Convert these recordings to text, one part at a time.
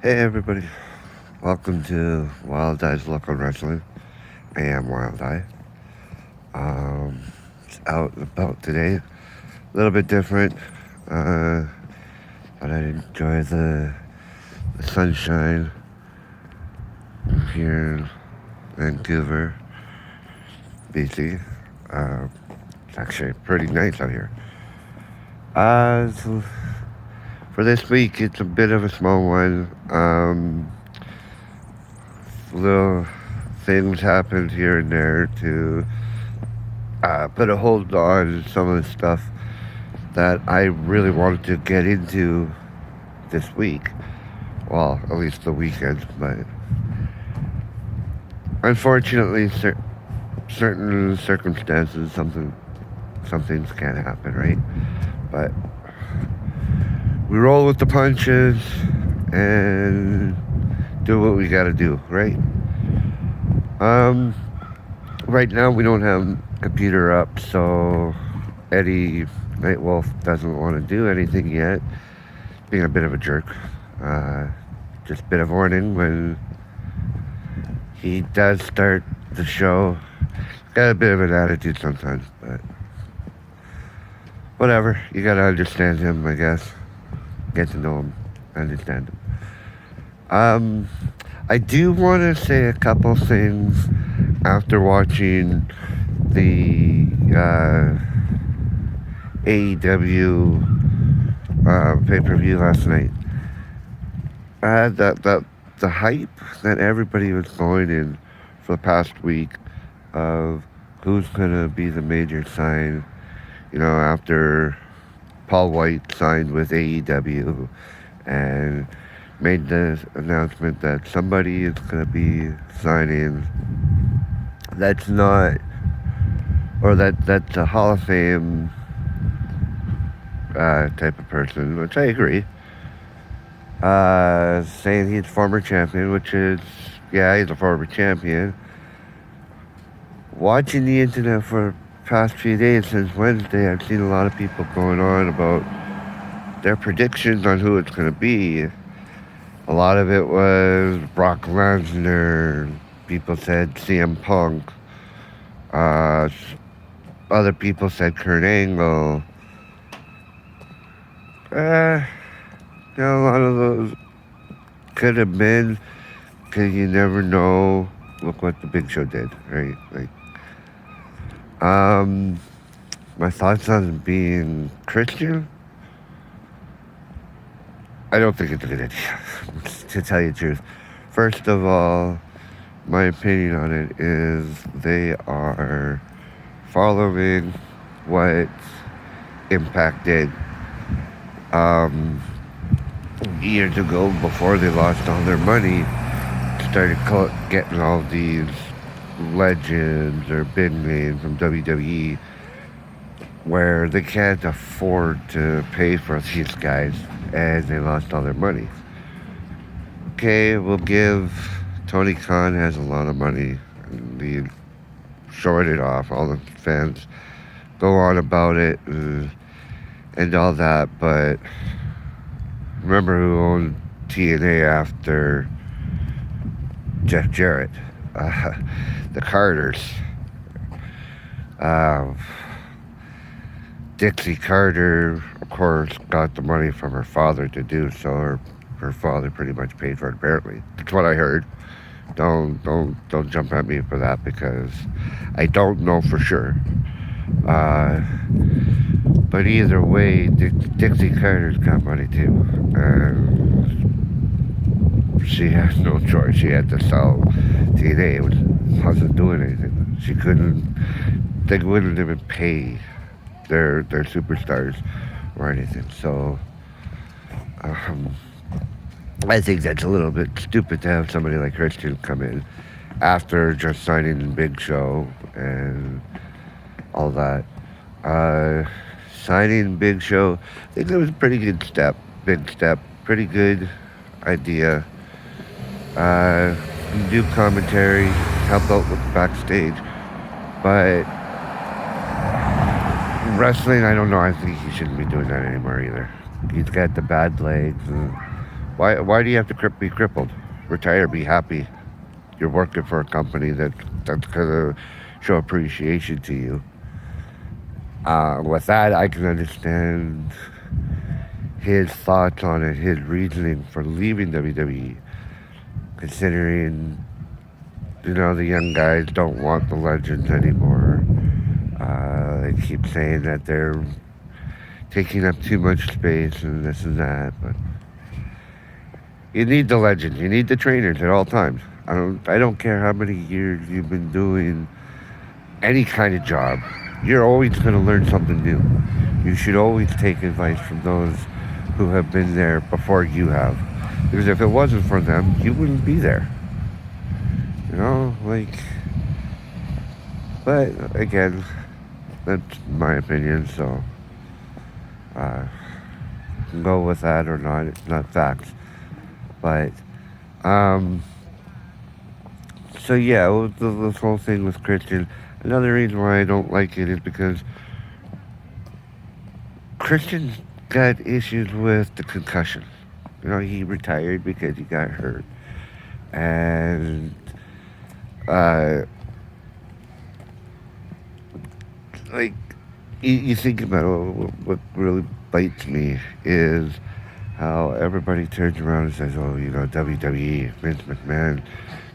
Hey everybody, welcome to Wild Eye's Look on Wrestling. I am Wild Eye. It's out and about today. A little bit different. Uh, but I enjoy the sunshine here in Vancouver, BC. It's actually pretty nice out here. So for this week, it's a bit of a small one. Little things happened here and there to put a hold on some of the stuff that I really wanted to get into this week. Well, at least the weekend, but unfortunately, certain circumstances, some things can't happen, right? But we roll with the punches and do what we gotta do, right? Um, right now we don't have computer up, so Eddie Nightwolf doesn't want to do anything yet, being a bit of a jerk. Uh, just a bit of warning when he does start the show. Got a bit of an attitude sometimes, but whatever. You gotta understand him, I guess. Get to know him, understand him. I do want to say a couple things after watching the AEW pay per view last night. The hype that everybody was going in for the past week of who's gonna be the major sign, after Paul White signed with AEW and made the announcement that somebody is gonna be signing that's not or that's a Hall of Fame type of person, which I agree. Saying he's former champion, which is, yeah, he's a former champion. Watching the internet for the past few days since Wednesday, I've seen a lot of people going on about their predictions on who it's going to be. A lot of it was Brock Lesnar. People said CM Punk. Other people said Kurt Angle. A lot of those could have been, because you never know. Look what the Big Show did, right? My thoughts on being Christian. I don't think it's a good idea, to tell you the truth. First of all, my opinion on it is they are following what Impact did years ago before they lost all their money. Started getting all these legends or big names from WWE where they can't afford to pay for these guys and they lost all their money. Okay, we'll give Tony Khan has a lot of money and he short it off. All the fans go on about it and all that, but remember who owned TNA after Jeff Jarrett? The Carters. Dixie Carter, of course, got the money from her father to do so. Her father pretty much paid for it. Apparently, that's what I heard. Don't jump at me for that because I don't know for sure. But either way, Dixie Carter's got money too. She has no choice. She had to sell TNA. It wasn't doing anything. She couldn't. They wouldn't even pay their superstars or anything. So I think that's a little bit stupid to have somebody like Christian come in after just signing Big Show and all that. Signing Big Show, I think it was a pretty good step. Big step. Pretty good idea. Do commentary, help out with the backstage. But wrestling, I don't know. I think he shouldn't be doing that anymore either. He's got the bad legs and Why do you have to be crippled? Retire, be happy. You're working for a company that's gonna show appreciation to you. With that, I can understand his thoughts on it, his reasoning for leaving WWE, considering the young guys don't want the legends anymore. They keep saying that they're taking up too much space and this and that, but you need the legends. You need the trainers at all times. I don't care how many years you've been doing any kind of job. You're always going to learn something new. You should always take advice from those who have been there before you have. Because if it wasn't for them, you wouldn't be there. But again, that's my opinion, so can go with that or not. It's not facts. But, so yeah, this whole thing with Christian, another reason why I don't like it is because Christian's got issues with the concussion. He retired because he got hurt. And, like, you think about it, what really bites me is how everybody turns around and says, WWE, Vince McMahon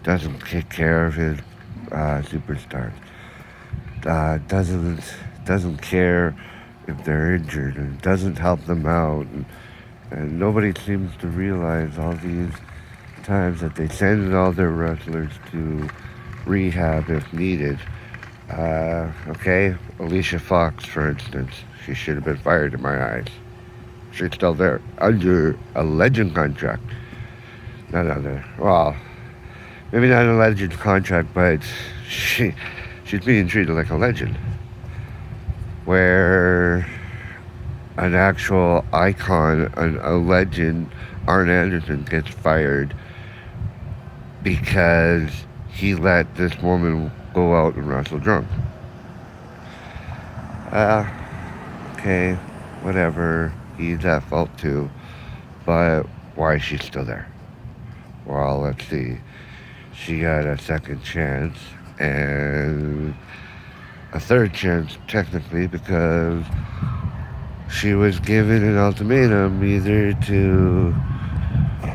doesn't take care of his superstars. Doesn't care if they're injured and doesn't help them out. And nobody seems to realize all these times that they send all their wrestlers to rehab if needed. Okay, Alicia Fox, for instance, she should have been fired in my eyes. She's still there under a legend contract. Maybe not a legend contract, but she's being treated like a legend. Where an actual icon, a legend, Arn Anderson, gets fired because he let this woman go out and wrestle drunk. Okay, whatever. He's at fault too. But why is she still there? Well, let's see. She got a second chance and a third chance, technically, because she was given an ultimatum either to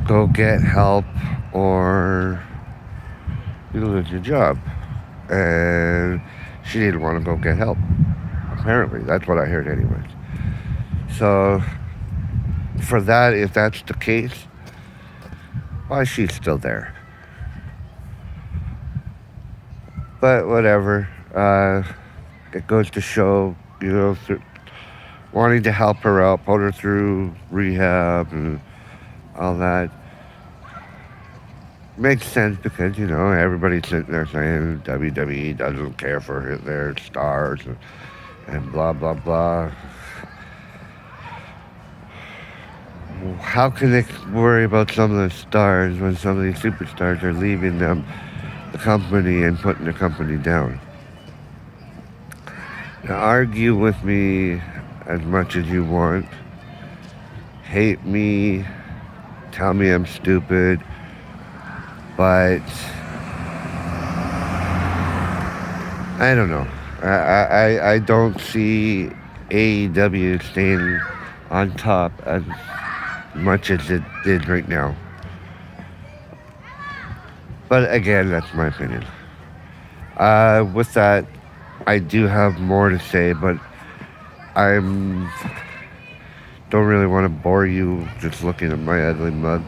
go get help or you lose your job. And she didn't want to go get help. Apparently, that's what I heard anyways. So, for that, if that's the case, why is she still there? But whatever. It goes to show, wanting to help her out, put her through rehab and all that. Makes sense because, everybody's sitting there saying WWE doesn't care for their stars and blah, blah, blah. How can they worry about some of the stars when some of these superstars are leaving the company and putting the company down? Now, argue with me as much as you want. Hate me. Tell me I'm stupid. But I don't know. I don't see AEW staying on top as much as it did right now. But again, that's my opinion. With that, I do have more to say, but I don't really want to bore you just looking at my ugly mug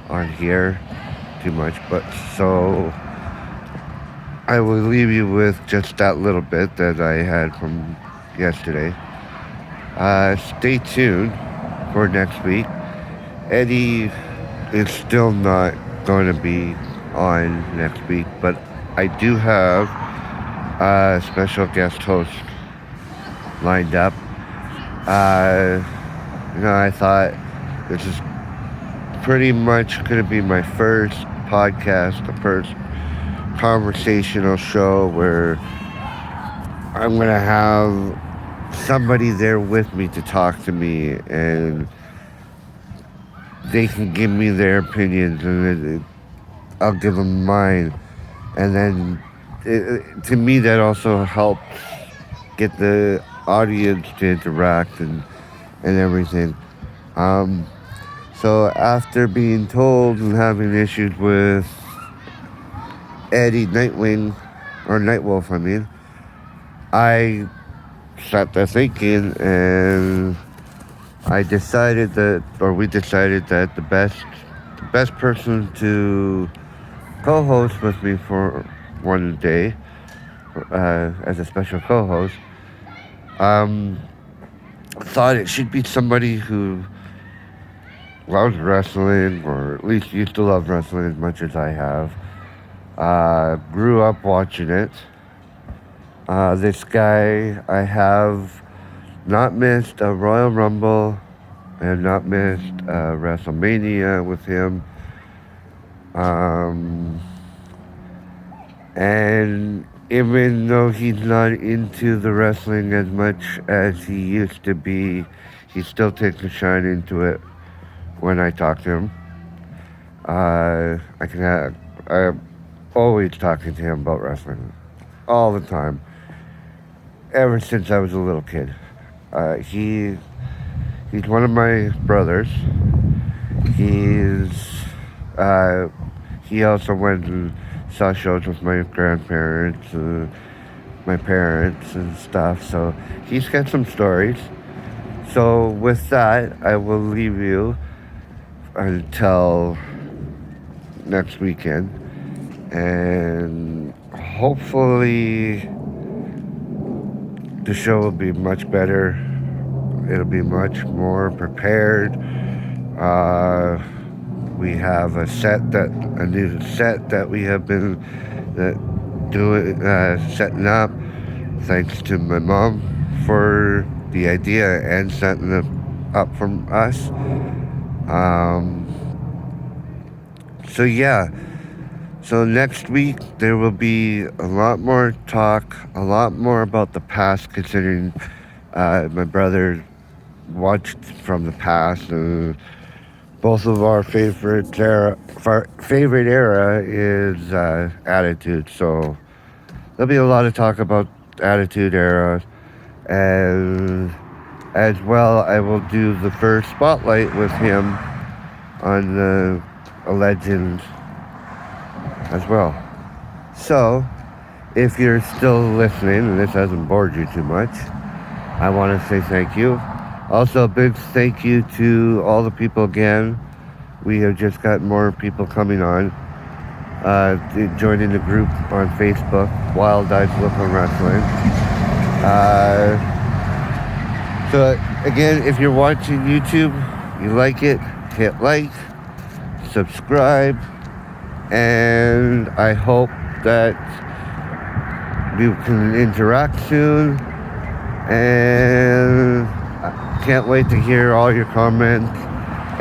on here too much. But so I will leave you with just that little bit that I had from yesterday. Stay tuned for next week. Eddie is still not going to be on next week, but I do have a special guest host lined up. I thought this is pretty much going to be my first podcast, the first conversational show where I'm going to have somebody there with me to talk to me and they can give me their opinions, and I'll give them mine. And then, to me, that also helps get the audience to interact and everything. Um, so after being told and having issues with Eddie Nightwing, or Nightwolf, I mean, I sat there thinking, and we decided that the best person to co-host with me for one day, as a special co-host, um, thought it should be somebody who loves wrestling, or at least used to love wrestling as much as I have. Grew up watching it. This guy, I have not missed a Royal Rumble. I have not missed WrestleMania with him. Um, and even though he's not into the wrestling as much as he used to be, he still takes a shine into it when I talk to him. I'm always talking to him about wrestling. All the time. Ever since I was a little kid. He's one of my brothers. He's he also went and saw shows with my grandparents, my parents, and stuff. So he's got some stories. So with that, I will leave you until next weekend, and hopefully the show will be much better. It'll be much more prepared. We have a new set that we have been setting up. Thanks to my mom for the idea and setting it up from us. So yeah. So next week there will be a lot more talk, a lot more about the past, considering my brother watched from the past. Both of our favorite era is Attitude. So there'll be a lot of talk about Attitude Era, and as well, I will do the first spotlight with him on the Legends as well. So, if you're still listening and this hasn't bored you too much, I want to say thank you. Also, a big thank you to all the people again. We have just got more people coming on, joining the group on Facebook, Wild Eyes Look on Wrestling. So again, if you're watching YouTube, you like it, hit like, subscribe, and I hope that we can interact soon, and I can't wait to hear all your comments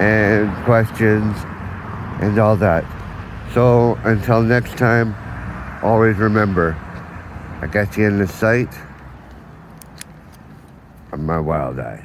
and questions and all that. So until next time, always remember, I got you in the sight of my wild eye.